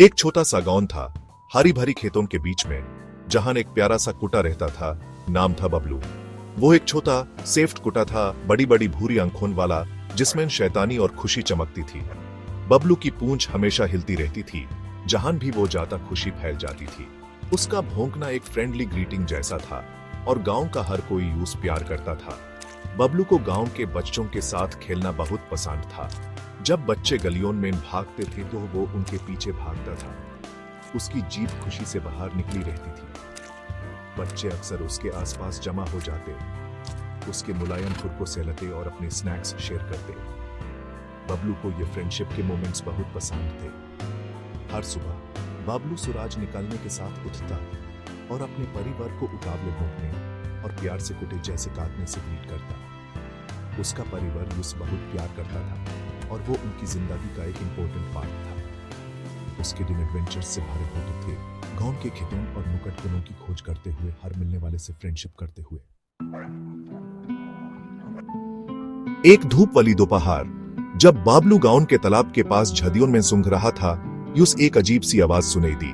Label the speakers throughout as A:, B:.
A: एक छोटा सा गांव था, हरी भरी खेतों के बीच में, जहां एक प्यारा सा कुत्ता रहता था। नाम था बबलू। वो एक छोटा सेफ्ट कुत्ता था, बड़ी बड़ी भूरी आंखों वाला, जिसमें शैतानी और खुशी चमकती थी। बबलू की पूंछ हमेशा हिलती रहती थी, जहां भी वो जाता खुशी फैल जाती थी। उसका भौंकना एक फ्रेंडली ग्रीटिंग जैसा था और गांव का हर कोई उस प्यार करता था। बबलू को गांव के बच्चों के साथ खेलना बहुत पसंद था। जब बच्चे गलियों में भागते थे तो वो उनके पीछे भागता था। उसकी जीभ खुशी से बाहर निकली रहती थी। बच्चे अक्सर उसके आसपास जमा हो जाते, उसके मुलायम खुद को सहलाते और अपने स्नैक्स शेयर करते। बबलू को ये फ्रेंडशिप के मोमेंट्स बहुत पसंद थे। हर सुबह बबलू सूरज निकलने के साथ उठता और अपने परिवार को उतावले भौंकने और प्यार से कुत्ते जैसे काटने से ग्रीट करता। उसका परिवार उसे बहुत प्यार करता था और वो उनकी जिंदगी का एक इम्पोर्टेंट पार्ट था। उसके दिन एडवेंचर्स से भरे होते थे, गांव के खेतों और नुक्कड़ पुलों की खोज करते हुए, हर मिलने वाले से फ्रेंडशिप करते हुए। एक धूप वाली दोपहर, जब बबलू गांव के तालाब के पास झदियों में सूंघ रहा था, उसे एक अजीब सी आवाज सुनाई दी।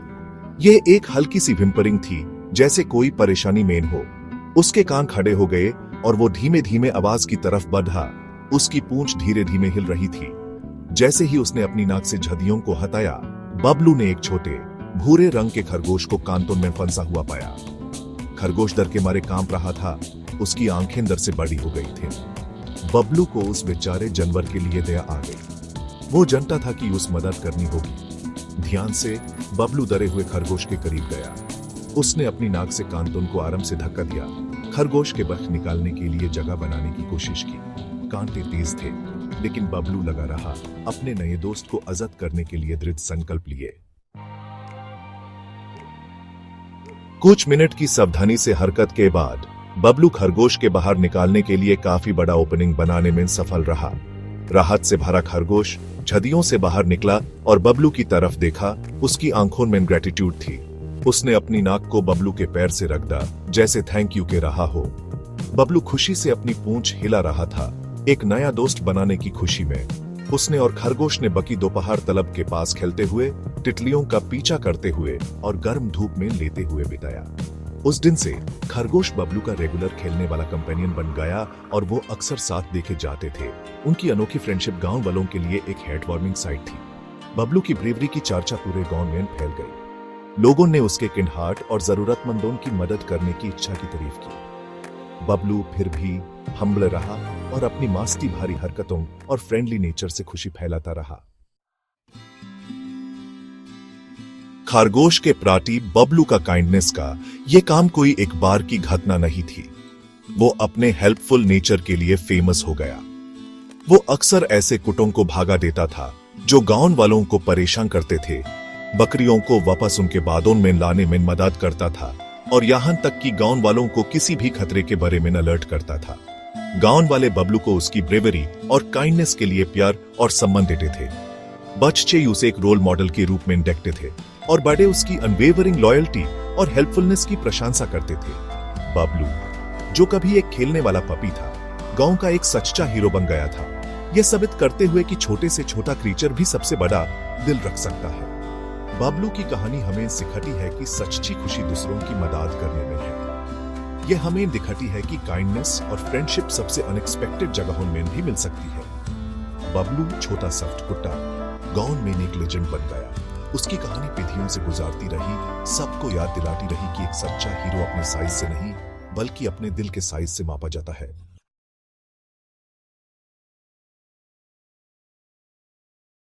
A: यह एक हल्की सी विम्परिंग थी, जैसे कोई परेशानी में हो। उसके कान खड़े हो गए और वो धीमे धीमे आवाज की तरफ बढ़ा। उसकी पूंछ धीरे धीमे हिल रही थी। जैसे ही उसने अपनी नाक से झदियों को हटाया, बबलू ने एक छोटे भूरे रंग के खरगोश को कांटों में फंसा हुआ पाया। खरगोश डर के मारे कांप रहा था, उसकी आंखें डर से बड़ी हो गई थी। बबलू को उस बेचारे जानवर के लिए दया आ गई। वो जानता था कि उस मदद करनी होगी। ध्यान से बबलू डरे हुए खरगोश के करीब गया। उसने अपनी नाक से कांटों को आराम से धक्का दिया। खरगोश के बख निकालने के लिए जगह बनाने की कोशिश की। कांटे तेज थे, लेकिन बबलू लगा रहा, अपने नए दोस्त को आजाद करने के लिए दृढ़ संकल्प लिए। कुछ मिनट की सावधानी से हरकत के बाद बबलू खरगोश के बाहर निकालने के लिए काफी बड़ा ओपनिंग बनाने में सफल रहा। राहत से भरा खरगोश झदियों से बाहर निकला और बबलू की तरफ देखा। उसकी आंखों में ग्रेटिट्यूड थी। उसने अपनी नाक को बबलू के पैर से रख दिया, जैसे थैंक यू के रहा हो। बबलू खुशी से अपनी पूंछ हिला रहा था, एक नया दोस्त बनाने की खुशी में। उसने और खरगोश ने बकी दोपहर तालाब के पास खेलते हुए, तितलियों का पीछा करते हुए और गर्म धूप में लेते हुए बिताया। उस दिन से खरगोश बबलू का रेगुलर खेलने वाला कंपेनियन बन गया और वो अक्सर साथ देखे जाते थे। उनकी अनोखी फ्रेंडशिप गांव वालों के लिए एक हार्ट वार्मिंग साइट थी। बबलू की ब्रेवरी की चर्चा पूरे गांव में फैल गई। लोगों ने उसके काइंड हार्ट और जरूरतमंदों की मदद करने की इच्छा की तारीफ की। बबलू फिर भी हम्बल रहा और अपनी मस्ती भारी हरकतों और फ्रेंडली नेचर से खुशी फैलाता रहा। खरगोश के प्रति बबलू का काइंडनेस का यह काम कोई एक बार की घटना नहीं थी। वो अपने हेल्पफुल नेचर के लिए फेमस हो गया। वो अक्सर ऐसे कुत्तों को भागा देता था जो गांव वालों को परेशान करते थे। बकरियों को वापस उनके बादों में लाने में मदद करता था और यहां तक कि गांव वालों को किसी भी खतरे के बारे में अलर्ट करता था। गांव वाले बबलू को उसकी ब्रेवरी और काइंडनेस के लिए प्यार और सम्मान देते थे। बच्चे उसे एक रोल मॉडल के रूप में देखते थे और बड़े उसकी अनवेवरिंग लॉयल्टी और हेल्पफुलनेस की प्रशंसा करते थे। बबलू, जो कभी एक खेलने वाला पपी था, गांव का एक सच्चा हीरो बन गया था, यह साबित करते हुए कि छोटे से छोटा क्रीचर भी सबसे बड़ा दिल रख सकता है। बबलू की कहानी हमें सिखाती है कि सच्ची खुशी दूसरों की मदद करने में है। यह हमें दिखाती है कि काइंडनेस और फ्रेंडशिप सबसे अनएक्सपेक्टेड जगहों में भी मिल सकती है। बबलू, छोटा सॉफ्ट कुत्ता, गांव में एक लेजेंड बन गया। उसकी कहानी पीढ़ियों से गुजरती रही, सबको याद दिलाती रही कि एक सच्चा हीरो अपने साइज से नहीं, बल्कि अपने दिल के साइज से मापा जाता है।